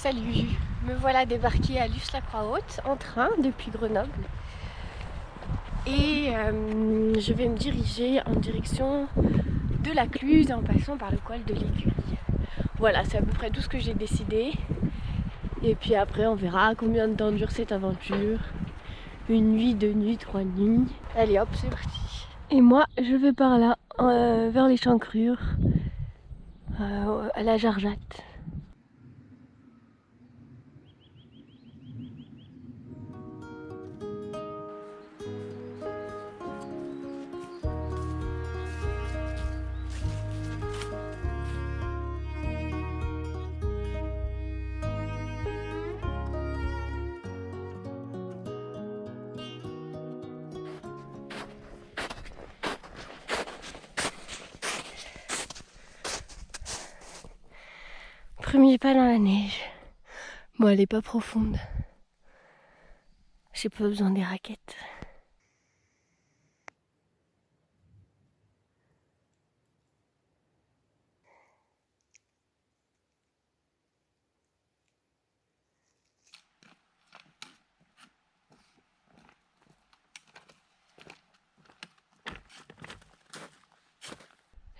Salut, me voilà débarquée à Luce-la-Croix-Haute en train depuis Grenoble et je vais me diriger en direction de la Cluse en passant par le col de l'Aiguille. Voilà, c'est à peu près tout ce que j'ai décidé et puis après on verra combien de temps dure cette aventure. Une nuit, 2 nuits, 3 nuits. Allez hop, c'est parti. Et moi je vais par là, vers les Chancrures, à la Jarjatte. Premier pas dans la neige. Bon, elle est pas profonde. J'ai pas besoin des raquettes.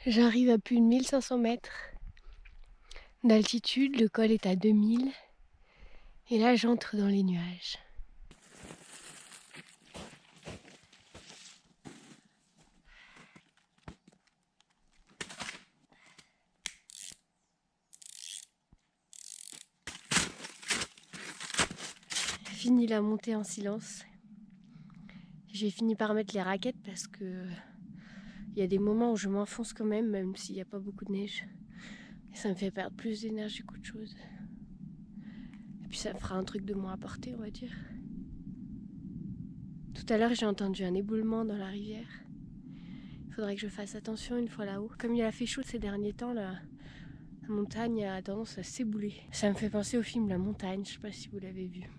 J'arrive à plus de 1500 mètres d'altitude, le col est à 2000 et là j'entre dans les nuages. Fini la montée en silence. J'ai fini par mettre les raquettes parce que il y a des moments où je m'enfonce quand même s'il n'y a pas beaucoup de neige. Et ça me fait perdre plus d'énergie qu'autre chose. Et puis ça me fera un truc de moins à porter, on va dire. Tout à l'heure j'ai entendu un éboulement dans la rivière. Il faudrait que je fasse attention une fois là-haut. Comme il a fait chaud ces derniers temps, la montagne a tendance à s'ébouler. Ça me fait penser au film La Montagne, je sais pas si vous l'avez vu.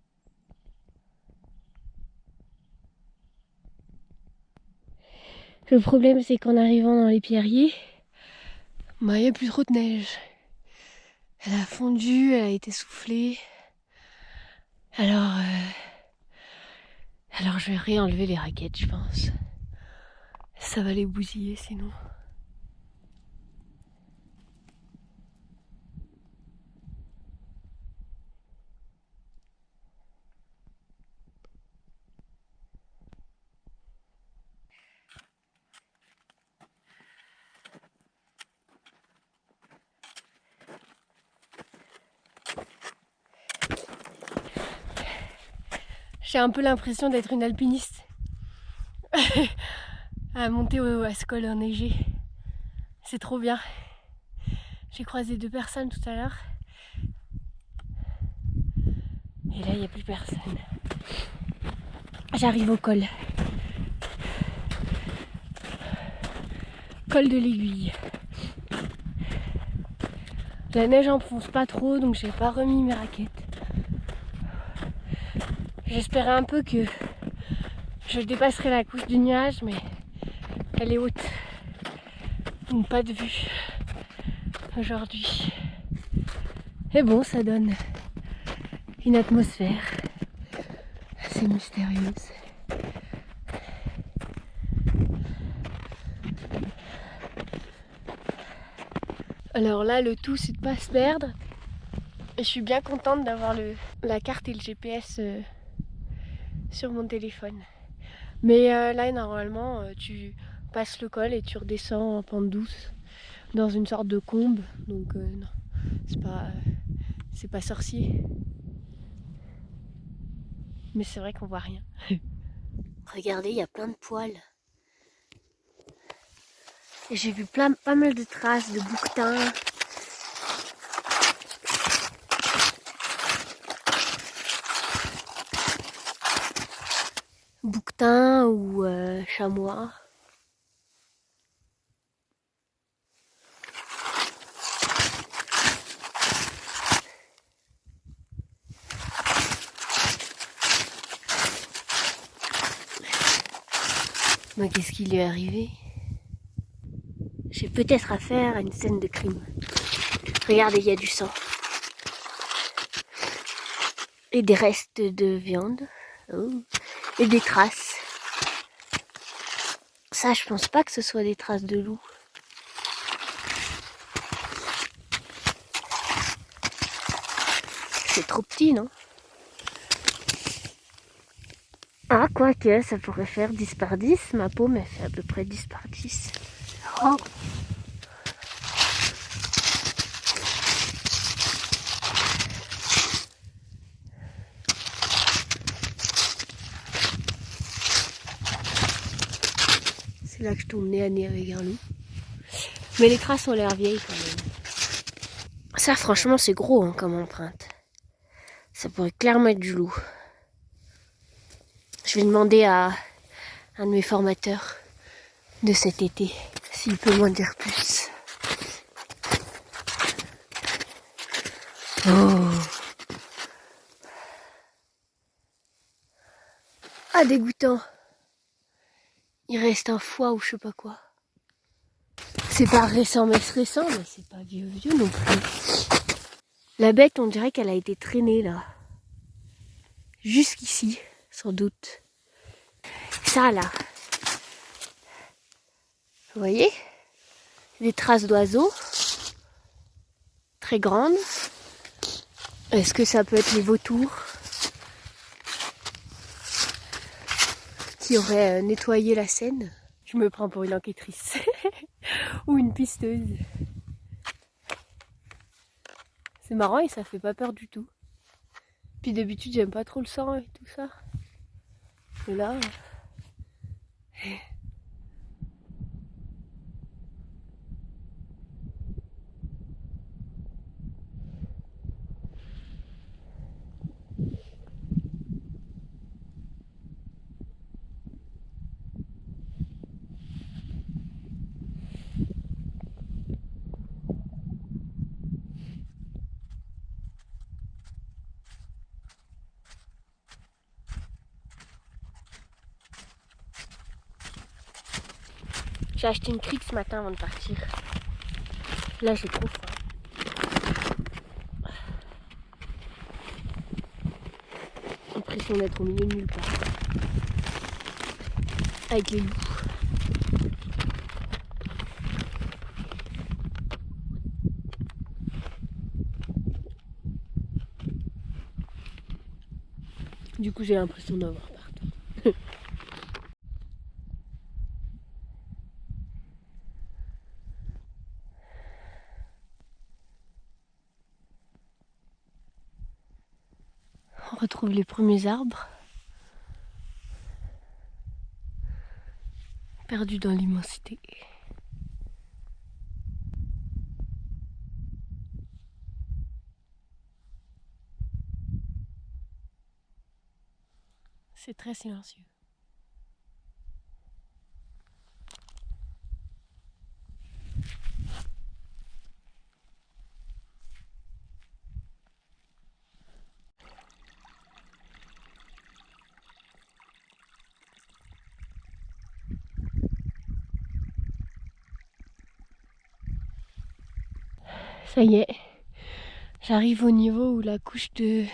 Le problème c'est qu'en arrivant dans les pierriers, il n'y a plus trop de neige. Elle a fondu, elle a été soufflée. Alors je vais réenlever les raquettes, je pense. Ça va les bousiller sinon. J'ai un peu l'impression d'être une alpiniste à monter à ce col enneigé. C'est trop bien. J'ai croisé 2 personnes tout à l'heure. Et là, il n'y a plus personne. J'arrive au col. Col de l'Aiguille. La neige enfonce pas trop, donc j'ai pas remis mes raquettes. J'espérais un peu que je dépasserai la couche du nuage, mais elle est haute. Donc pas de vue aujourd'hui. Et bon, ça donne une atmosphère assez mystérieuse. Alors là, le tout, c'est de pas se perdre. Et je suis bien contente d'avoir la carte et le GPS sur mon téléphone. Mais là, normalement, tu passes le col et tu redescends en pente douce dans une sorte de combe. Donc non, c'est pas sorcier. Mais c'est vrai qu'on voit rien. Regardez, il y a plein de poils. Et j'ai vu pas mal de traces de bouquetins. Bouquetin ou chamois. Mais qu'est-ce qui lui est arrivé? J'ai peut-être affaire à une scène de crime. Regardez, il y a du sang. Et des restes de viande. Oh. Et des traces. Ça, je pense pas que ce soit des traces de loup. C'est trop petit, non? Ah, quoique, ça pourrait faire 10 par 10. Ma paume, elle fait à peu près 10 par 10. Oh. C'est là que je tombe nez à nez avec un loup. Mais les traces ont l'air vieilles quand même. Ça, franchement, c'est gros hein, comme empreinte. Ça pourrait clairement être du loup. Je vais demander à un de mes formateurs de cet été s'il peut m'en dire plus. Oh. Ah, dégoûtant. Il reste un foie ou je sais pas quoi. C'est pas récent, mais c'est pas vieux non plus. La bête, on dirait qu'elle a été traînée là. Jusqu'ici, sans doute. Ça là. Vous voyez? Des traces d'oiseaux. Très grandes. Est-ce que ça peut être les vautours qui auraient nettoyé la Seine? Je me prends pour une enquêtrice. Ou une pisteuse. C'est marrant et ça fait pas peur du tout. Puis d'habitude j'aime pas trop le sang et tout ça. Et là... J'ai acheté une crique ce matin avant de partir. Là j'ai trop faim. L'impression d'être au milieu de nulle part. Avec les loups. Du coup j'ai l'impression d'avoir partout. On retrouve les premiers arbres. Perdus dans l'immensité. C'est très silencieux. Ça y est, j'arrive au niveau où la couche de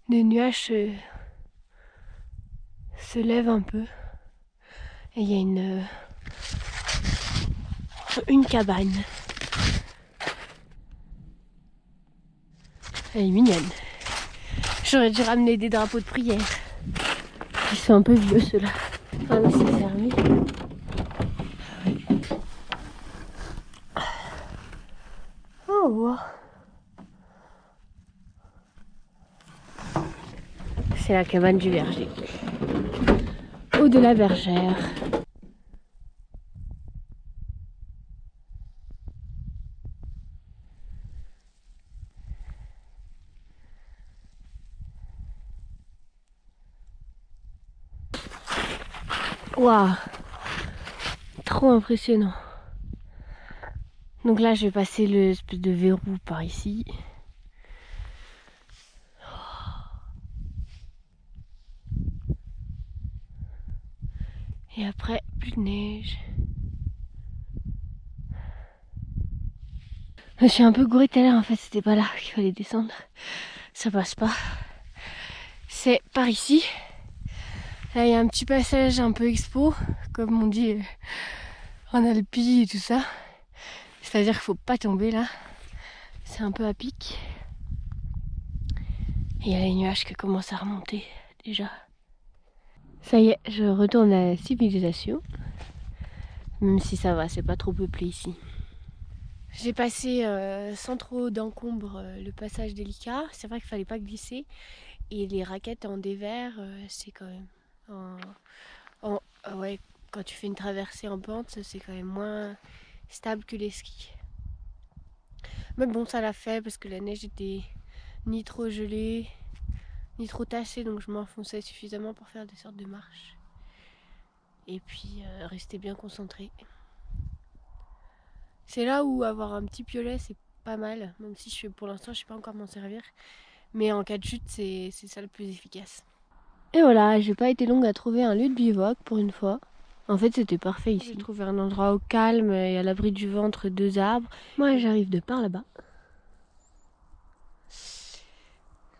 nuages se lève un peu. Et il y a une cabane. Elle est mignonne. J'aurais dû ramener des drapeaux de prière. Ils sont un peu vieux ceux-là. Ah mais c'est fermé. Oh wow. C'est la cabane du verger. Ou de la bergère. Waouh, trop impressionnant. Donc là je vais passer l'espèce de verrou par ici. Et après plus de neige. Je suis un peu gourée tout à l'heure en fait, c'était pas là qu'il fallait descendre. ça passe pas. C'est par ici. Là il y a un petit passage un peu expo, comme on dit en Alpi et tout ça. C'est-à-dire qu'il faut pas tomber là. C'est un peu à pic. Et il y a les nuages qui commencent à remonter déjà. Ça y est, je retourne à la civilisation. Même si ça va, c'est pas trop peuplé ici. J'ai passé sans trop d'encombre le passage délicat. C'est vrai qu'il fallait pas glisser. Et les raquettes en dévers, c'est quand même... ouais, quand tu fais une traversée en pente, c'est quand même moins stable que les skis. Mais bon, ça l'a fait parce que la neige était ni trop gelée, ni trop tachée. Donc je m'enfonçais suffisamment pour faire des sortes de marches. Et puis rester bien concentré. C'est là où avoir un petit piolet, c'est pas mal. Même si pour l'instant, je sais pas encore m'en servir. Mais en cas de chute, c'est ça le plus efficace. Et voilà, j'ai pas été longue à trouver un lieu de bivouac pour une fois. En fait, c'était parfait ici. J'ai trouvé un endroit au calme et à l'abri du vent entre deux arbres. Moi, j'arrive de par là-bas.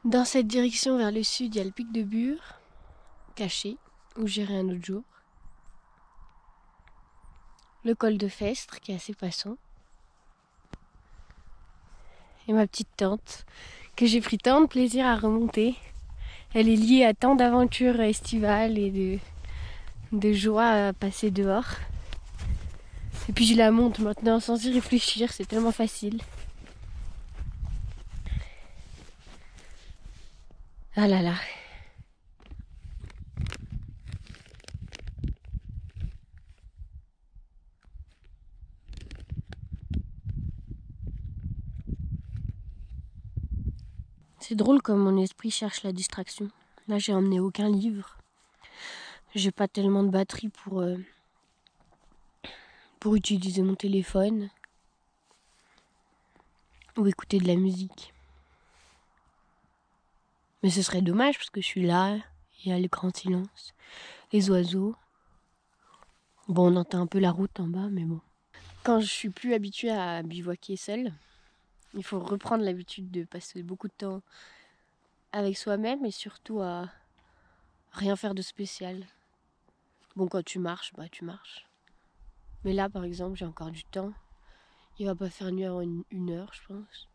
Dans cette direction vers le sud, il y a le pic de Bure, caché, où j'irai un autre jour. Le col de Festre, qui est assez passant. Et ma petite tente, que j'ai pris tant de plaisir à remonter. Elle est liée à tant d'aventures estivales et de joie à passer dehors. Et puis je la monte maintenant sans y réfléchir, c'est tellement facile. Ah là là. C'est drôle comme mon esprit cherche la distraction. Là, j'ai emmené aucun livre. J'ai pas tellement de batterie pour utiliser mon téléphone ou écouter de la musique. Mais ce serait dommage parce que je suis là, il y a le grand silence, les oiseaux. Bon, on entend un peu la route en bas, mais bon. Quand je suis plus habituée à bivouaquer seule, il faut reprendre l'habitude de passer beaucoup de temps avec soi-même et surtout à rien faire de spécial. Bon, quand tu marches, bah tu marches. Mais là, par exemple, j'ai encore du temps. Il va pas faire nuit avant une heure, je pense.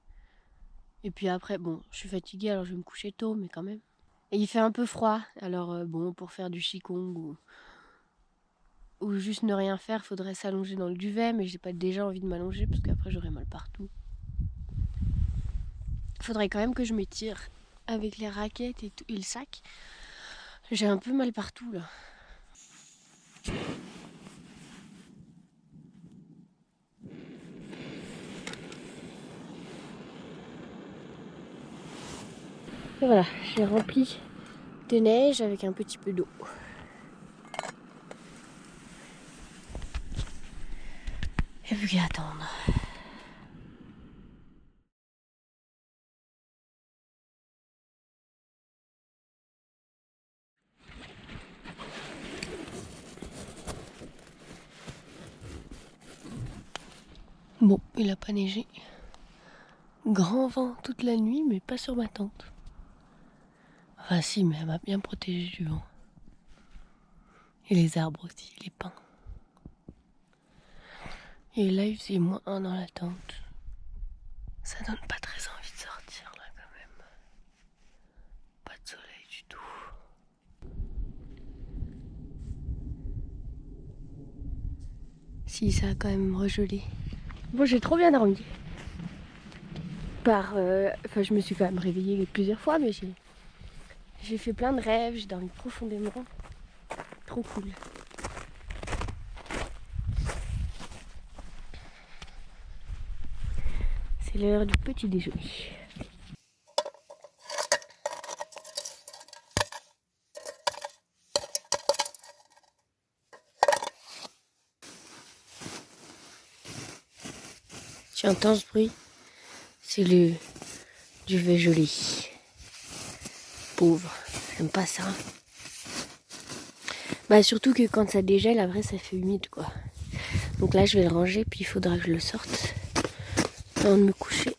Et puis après, bon, je suis fatiguée, alors je vais me coucher tôt, mais quand même. Et il fait un peu froid, alors bon, pour faire du qigong ou juste ne rien faire, faudrait s'allonger dans le duvet, mais j'ai pas déjà envie de m'allonger parce qu'après j'aurai mal partout. Faudrait quand même que je m'étire avec les raquettes et le sac. J'ai un peu mal partout là. Et voilà, j'ai rempli de neige avec un petit peu d'eau. Et plus qu'à attendre. Bon, il a pas neigé. Grand vent toute la nuit, mais pas sur ma tente. Enfin si, mais elle m'a bien protégée du vent. Et les arbres aussi, les pins. Et là, il faisait -1 dans la tente. Ça donne pas très envie de sortir là quand même. Pas de soleil du tout. Si, ça a quand même regelé. Bon, j'ai trop bien dormi. Enfin, je me suis quand même réveillée plusieurs fois, mais j'ai fait plein de rêves, j'ai dormi profondément. Trop cool. C'est l'heure du petit déjeuner. Tu entends ce bruit? C'est le duvet joli. Pauvre, j'aime pas ça. Bah surtout que quand ça dégèle, après ça fait humide quoi. Donc là je vais le ranger puis il faudra que je le sorte avant de me coucher.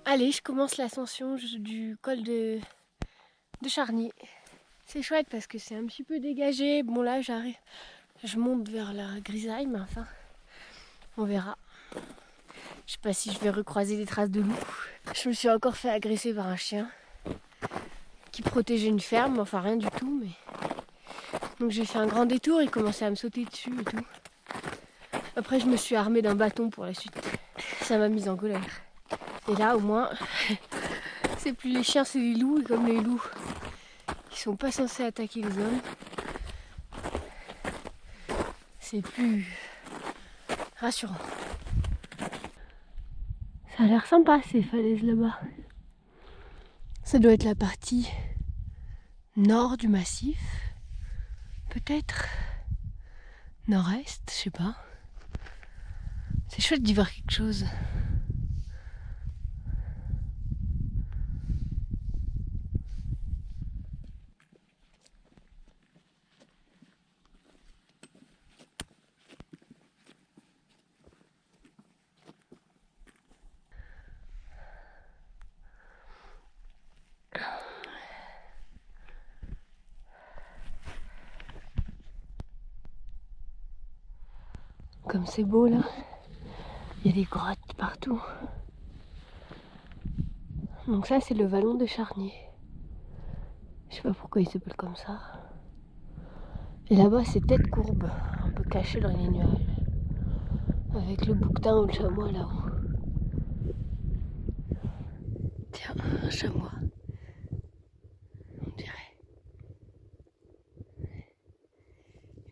Allez, je commence l'ascension du col de Charny. C'est chouette parce que c'est un petit peu dégagé. Bon là j'arrive, je monte vers la grisaille, mais enfin, on verra. Je sais pas si je vais recroiser des traces de loup. Je me suis encore fait agresser par un chien qui protégeait une ferme, enfin rien du tout. Mais donc j'ai fait un grand détour, il commençait à me sauter dessus et tout. Après je me suis armée d'un bâton pour la suite. Ça m'a mise en colère. Et là au moins, c'est plus les chiens, c'est les loups. Et comme les loups, ils sont pas censés attaquer les hommes, c'est plus rassurant. Ça a l'air sympa ces falaises là-bas. Ça doit être la partie nord du massif. Peut-être nord-est, je sais pas. C'est chouette d'y voir quelque chose. Comme c'est beau là. Il y a des grottes partout. Donc ça c'est le vallon de Charny. Je sais pas pourquoi il s'appelle comme ça. Et là-bas c'est Tête Courbe, un peu caché dans les nuages. Avec le bouquetin ou le chamois là-haut. Tiens, un chamois. On dirait.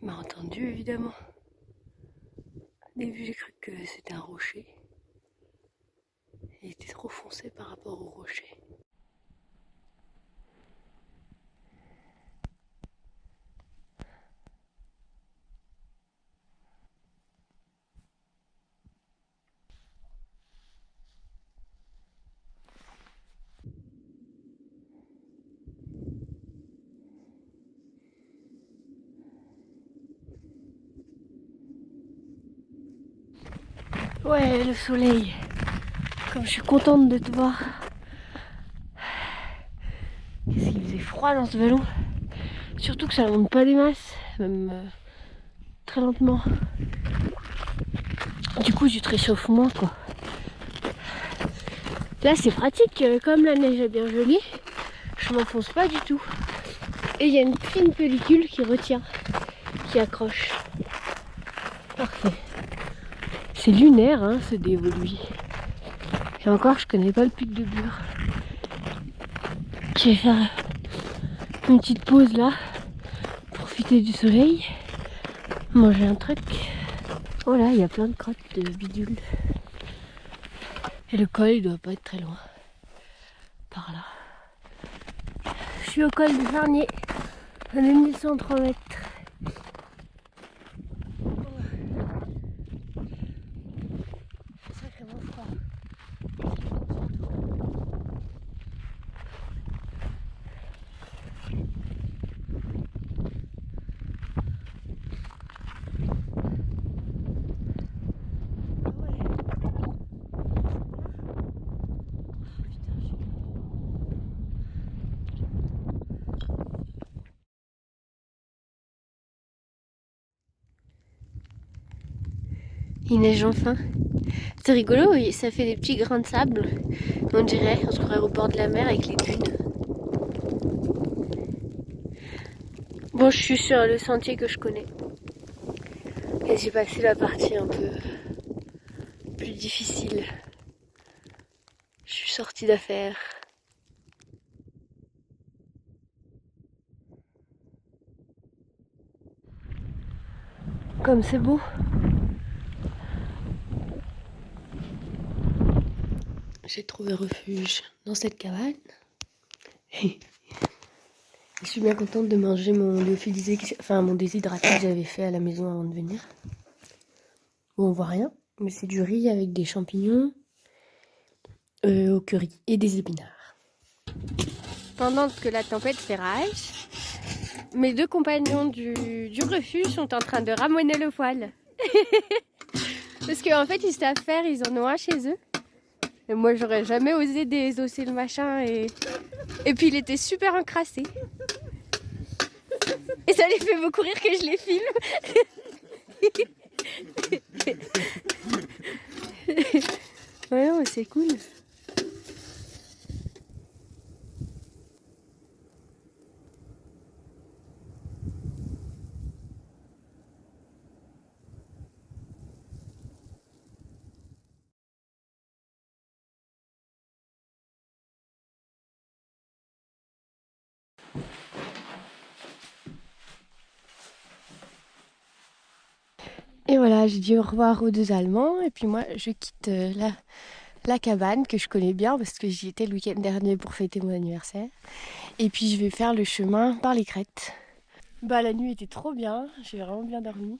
Il m'a entendu évidemment. Au début j'ai cru que c'était un rocher. Il était trop foncé par rapport au rocher. Ouais, le soleil. Comme je suis contente de te voir. Qu'est-ce qu'il faisait froid dans ce vallon. Surtout que ça ne monte pas des masses, même très lentement. Du coup, tu te réchauffes moins quoi. Là, c'est pratique, comme la neige est bien jolie, je m'enfonce pas du tout. Et il y a une fine pellicule qui retient, qui accroche. Parfait. C'est lunaire, hein, ce dévot de lui. Et encore, je connais pas le pic de Bure. Je vais faire une petite pause là, profiter du soleil, manger un truc. Oh là, il y a plein de crottes de bidules. Et le col, il doit pas être très loin. Par là. Je suis au col de Charny, à 2103 mètres. Il neige enfin. C'est rigolo, oui, ça fait des petits grains de sable. On dirait, on se croirait au bord de la mer avec les dunes. Bon, je suis sur le sentier que je connais. Et j'ai passé la partie un peu plus difficile. Je suis sortie d'affaires. Comme c'est beau. J'ai trouvé refuge dans cette cabane. Je suis bien contente de manger mon lyophilisé, mon déshydraté que j'avais fait à la maison avant de venir. Bon, on voit rien, mais c'est du riz avec des champignons au curry et des épinards. Pendant que la tempête fait rage, mes deux compagnons du refuge sont en train de ramoner le poêle. Parce qu'en fait, ils savent faire, ils en ont un chez eux. Et moi, j'aurais jamais osé désosser le machin. Et puis, il était super encrassé. Et ça les fait beaucoup rire que je les filme. Ouais, non, c'est cool. Et voilà, j'ai dit au revoir aux deux Allemands. Et puis moi, je quitte la cabane que je connais bien parce que j'y étais le week-end dernier pour fêter mon anniversaire. Et puis je vais faire le chemin par les crêtes. Bah la nuit était trop bien, j'ai vraiment bien dormi.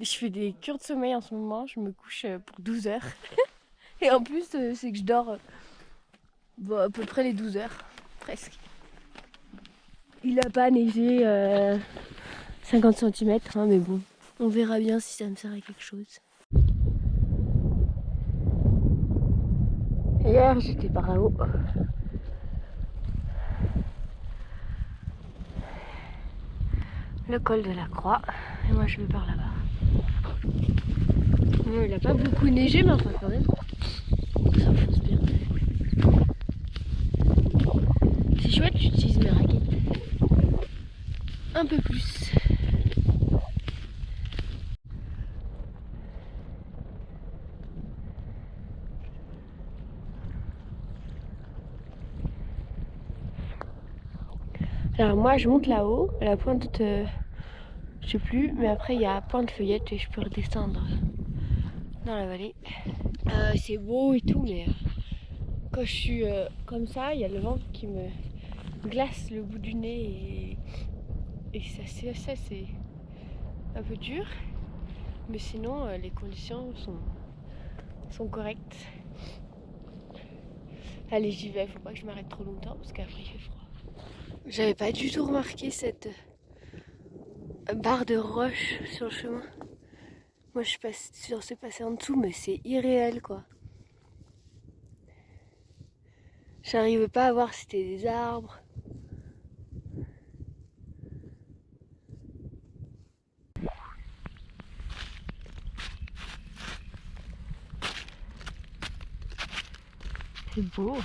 Je fais des cures de sommeil en ce moment, je me couche pour 12 heures. Et en plus, c'est que je dors à peu près les 12 heures, presque. Il a pas neigé 50 cm, hein, mais bon, on verra bien si ça me sert à quelque chose. Hier, j'étais par là-haut. Le col de la Croix, et moi je vais par là-bas. Bon, il a pas beaucoup neigé, mais enfin quand même, ça fonce bien. C'est chouette, j'utilise mes raquettes un peu plus. Alors moi je monte là-haut, à la pointe, je sais plus, mais après il y a Pointe Feuillette et je peux redescendre dans la vallée. C'est beau et tout, mais quand je suis comme ça, il y a le vent qui me glace le bout du nez et ça c'est un peu dur. Mais sinon les conditions sont correctes. Allez, j'y vais, faut pas que je m'arrête trop longtemps parce qu'après il fait froid. J'avais pas du tout remarqué cette barre de roche sur le chemin. Moi je suis censée passer en dessous, mais c'est irréel quoi. J'arrivais pas à voir si c'était des arbres. C'est beau.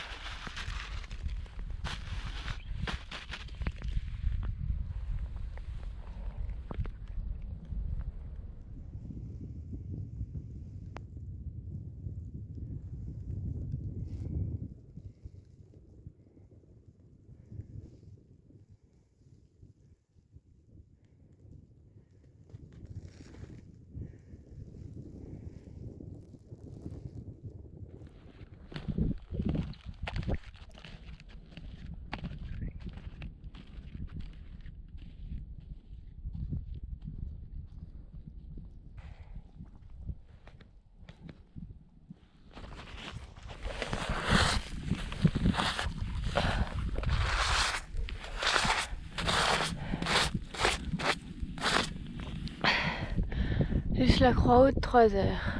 Juste la croix haute, 3 heures.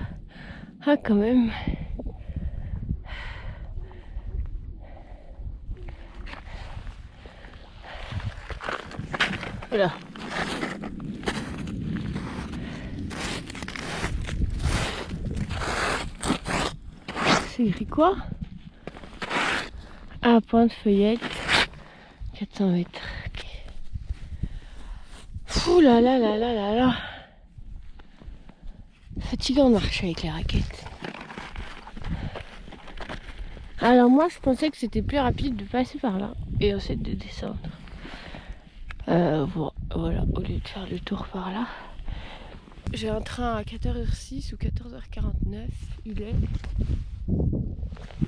Ah, quand même. Voilà. C'est écrit quoi? Ah, Pointe-Feuillette, 400 mètres. Okay. Ouh là là là là là là. Fatigant de marcher avec les raquettes. Alors moi je pensais que c'était plus rapide de passer par là et ensuite de descendre. Voilà, au lieu de faire le tour par là. J'ai un train à 14h06 ou 14h49. Il est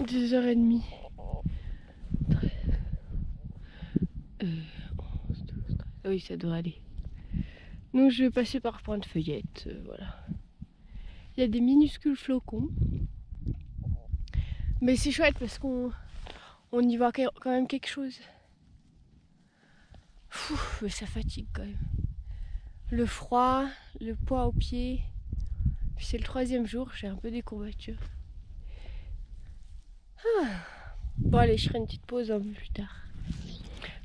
2h30. 11, 12, 13. Oui, ça doit aller. Donc je vais passer par Pointe-Feuillette. Voilà. Il y a des minuscules flocons. Mais c'est chouette parce qu'on y voit quand même quelque chose. Mais ça fatigue quand même. Le froid, le poids aux pieds. Puis c'est le 3e jour, j'ai un peu des courbatures. Bon allez, je ferai une petite pause un peu plus tard.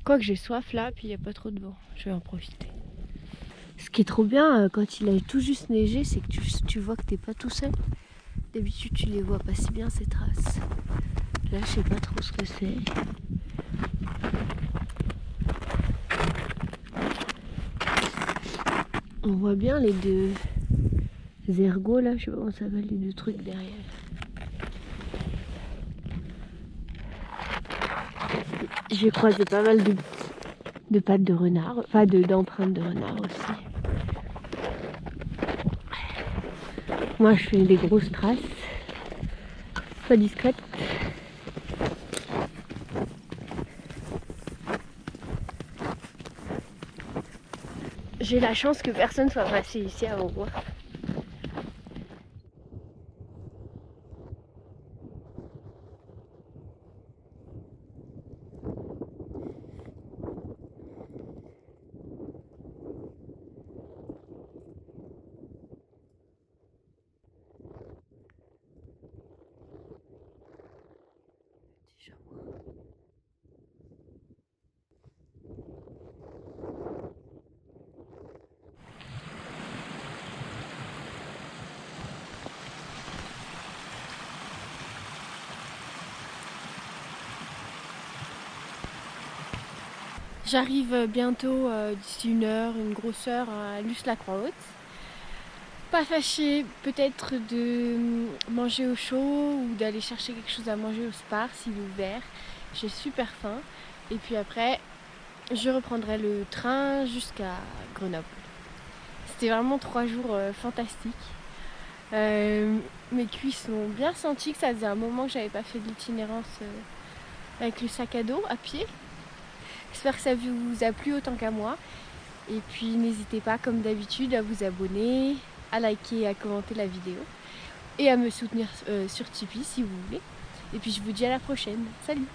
Quoique j'ai soif là, puis il n'y a pas trop de vent. Je vais en profiter. Ce qui est trop bien quand il a tout juste neigé, c'est que tu vois que t'es pas tout seul. D'habitude tu les vois pas si bien ces traces. Là je sais pas trop ce que c'est. On voit bien les deux ergots là, je sais pas comment ça s'appelle, les deux trucs derrière. J'ai croisé pas mal de pattes de renard, enfin d'empreintes de renard aussi. Moi je fais des grosses traces, pas discrètes. J'ai la chance que personne soit passé ici avant moi. J'arrive bientôt, d'ici 1 heure, une grosse heure, à Luce-la-Croix-Haute. Pas fâché peut-être de manger au chaud ou d'aller chercher quelque chose à manger au Spar s'il est ouvert. J'ai super faim. Et puis après, je reprendrai le train jusqu'à Grenoble. C'était vraiment 3 jours fantastiques. Mes cuisses m'ont bien senti que ça faisait un moment que j'avais pas fait d'itinérance avec le sac à dos à pied. J'espère que ça vous a plu autant qu'à moi. Et puis n'hésitez pas comme d'habitude à vous abonner, à liker et à commenter la vidéo. Et à me soutenir sur Tipeee si vous voulez. Et puis je vous dis à la prochaine. Salut!